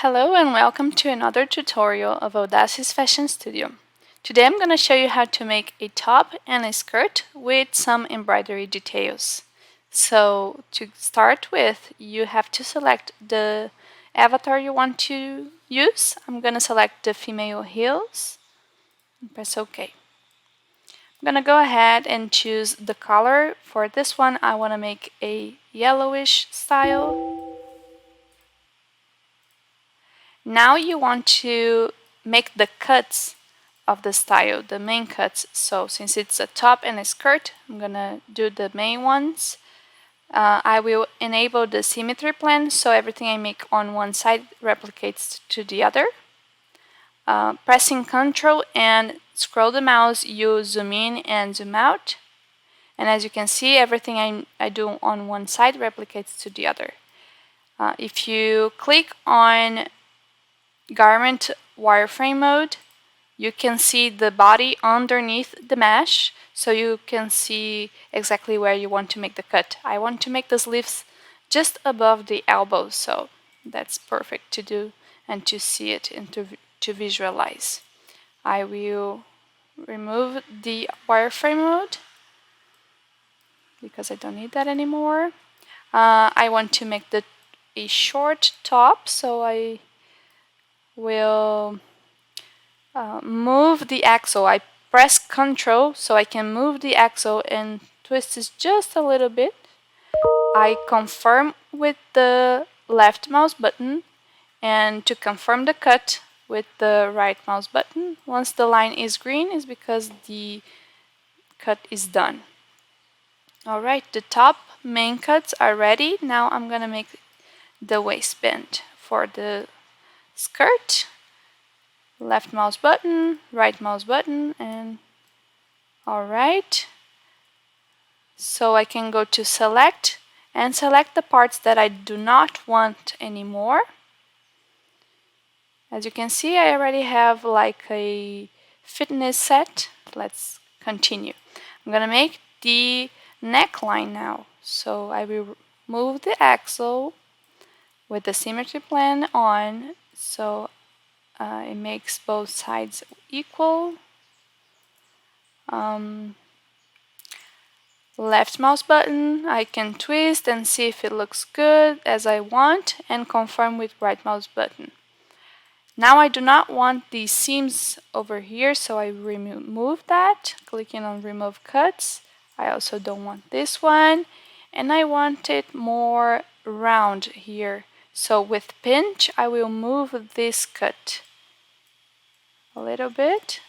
Hello and welcome to another tutorial of Audacious Fashion Studio. Today I'm going to show you how to make a top and a skirt with some embroidery details. So to start with, you have to select the avatar you want to use. I'm going to select the female heels and press OK. I'm going to go ahead and choose the color. For this one I want to make a yellowish style. Now you want to make the cuts of the style, the main cuts. So since it's a top and a skirt, I'm gonna do the main ones. I will enable the symmetry plan so everything I make on one side replicates to the other. Pressing Ctrl and scroll the mouse, you zoom in and zoom out. And as you can see, everything I do on one side replicates to the other. If you click on Garment wireframe mode, you can see the body underneath the mesh, so you can see exactly where you want to make the cut. I want to make the sleeves just above the elbow, so that's perfect to do and to see it and to visualize. I will remove the wireframe mode because I don't need that anymore. I want to make a short top, so I will move the axle. I press Ctrl so I can move the axle and twist it just a little bit. I confirm with the left mouse button, and to confirm the cut with the right mouse button. Once the line is green is because the cut is done. Alright, the top main cuts are ready. Now I'm gonna make the waistband. For the skirt, left mouse button, right mouse button, and alright. So I can go to select and select the parts that I do not want anymore. As you can see, I already have like a fitness set. Let's continue. I'm gonna make the neckline now. So I will move the axle with the symmetry plan on, so it makes both sides equal. Left mouse button, I can twist and see if it looks good as I want, and confirm with right mouse button. Now I do not want these seams over here, so I remove that, clicking on remove cuts. I also don't want this one, and I want it more round here. So with pinch, I will move this cut a little bit,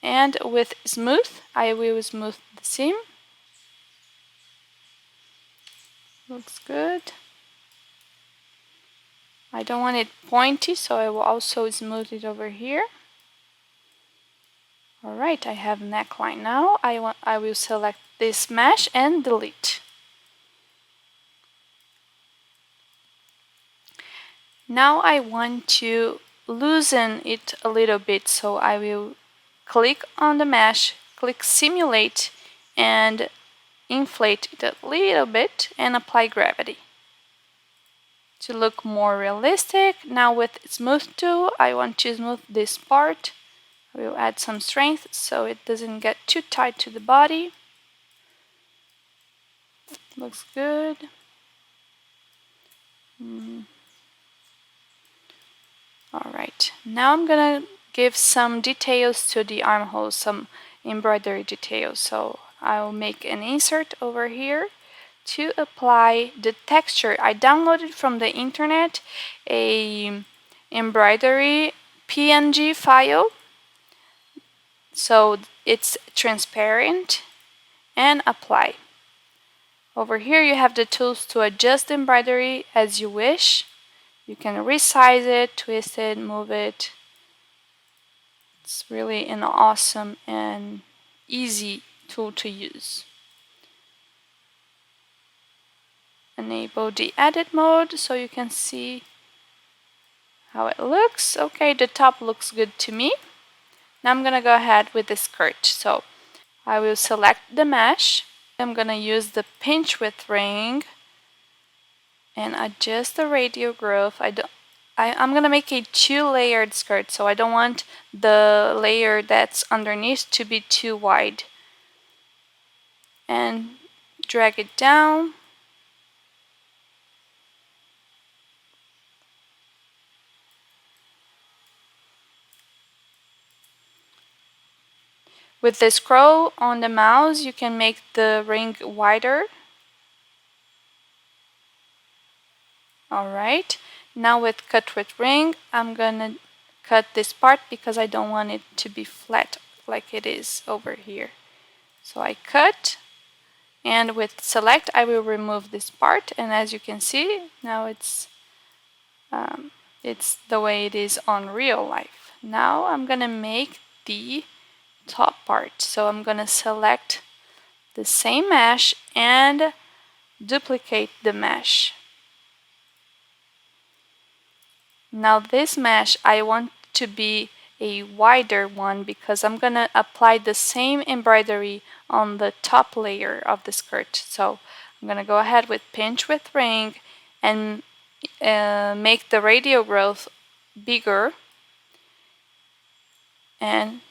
and with smooth, I will smooth the seam. Looks good. I don't want it pointy, so I will also smooth it over here. Alright, I have neckline now. I will select this mesh and delete. Now I want to loosen it a little bit, so I will click on the mesh, click simulate, and inflate it a little bit and apply gravity. To look more realistic, now with smooth tool, I want to smooth this part. I will add some strength so it doesn't get too tight to the body. Looks good. Alright, now I'm gonna give some details to the armholes, some embroidery details. So I'll make an insert over here to apply the texture. I downloaded from the internet a embroidery PNG file, so it's transparent, and apply. Over here you have the tools to adjust the embroidery as you wish. You can resize it, twist it, move it. It's really an awesome and easy tool to use. Enable the edit mode so you can see how it looks. Okay, the top looks good to me. Now I'm gonna go ahead with the skirt. So I will select the mesh. I'm gonna use the pinch width ring and adjust the radial growth. I'm gonna make a 2-layered skirt, so I don't want the layer that's underneath to be too wide. And drag it down. With the scroll on the mouse, you can make the ring wider. Alright, now with cut with ring, I'm gonna cut this part because I don't want it to be flat like it is over here. So I cut, and with select I will remove this part, and as you can see, now it's the way it is on real life. Now I'm gonna make the top part. So I'm gonna select the same mesh and duplicate the mesh. Now this mesh I want to be a wider one because I'm gonna apply the same embroidery on the top layer of the skirt. So I'm gonna go ahead with pinch with ring and make the radial growth bigger, and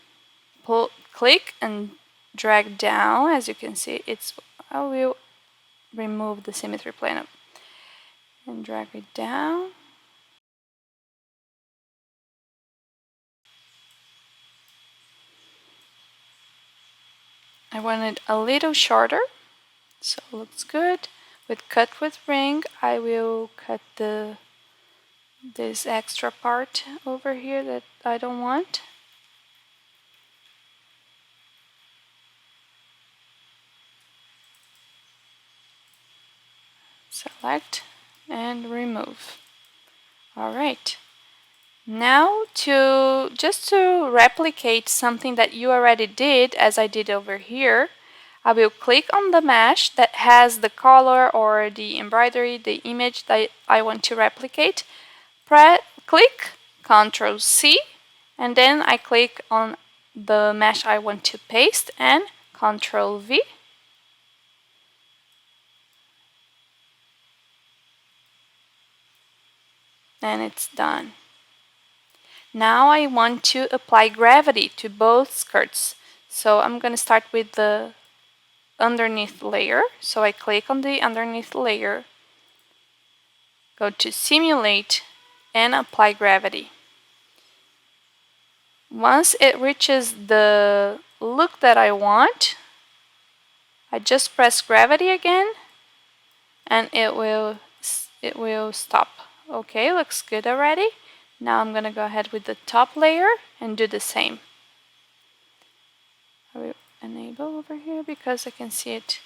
click and drag down. As you can see, I will remove the symmetry plane and drag it down. I want it a little shorter, so it looks good. With cut with ring, I will cut this extra part over here that I don't want. Select and remove. Alright. Now just to replicate something that you already did, as I did over here, I will click on the mesh that has the color or the embroidery, the image that I want to replicate. Click Ctrl C, and then I click on the mesh I want to paste and Ctrl V. And it's done. Now I want to apply gravity to both skirts. So I'm going to start with the underneath layer. So I click on the underneath layer, go to simulate, and apply gravity. Once it reaches the look that I want, I just press gravity again and it will stop. Okay, looks good already. Now I'm gonna go ahead with the top layer and do the same. I will enable over here because I can see it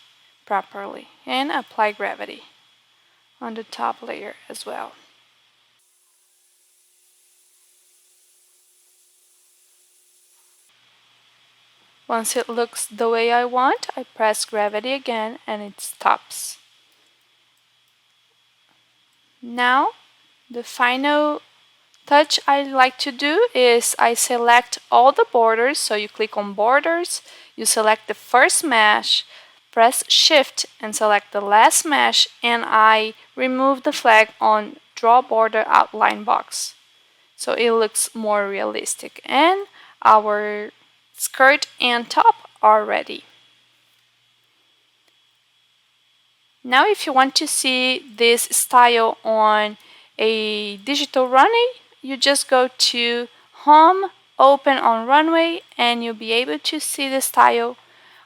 properly, and apply gravity on the top layer as well. Once it looks the way I want, I press gravity again and it stops. Now, the final touch I like to do is I select all the borders. So you click on borders, you select the first mesh, press shift and select the last mesh, and I remove the flag on draw border outline box. So it looks more realistic, and our skirt and top are ready. Now if you want to see this style on a digital runway, you just go to Home, Open on Runway, and you'll be able to see the style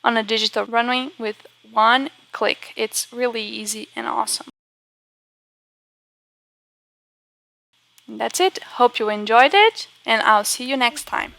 on a digital runway with one click. It's really easy and awesome. And that's it. Hope you enjoyed it, and I'll see you next time.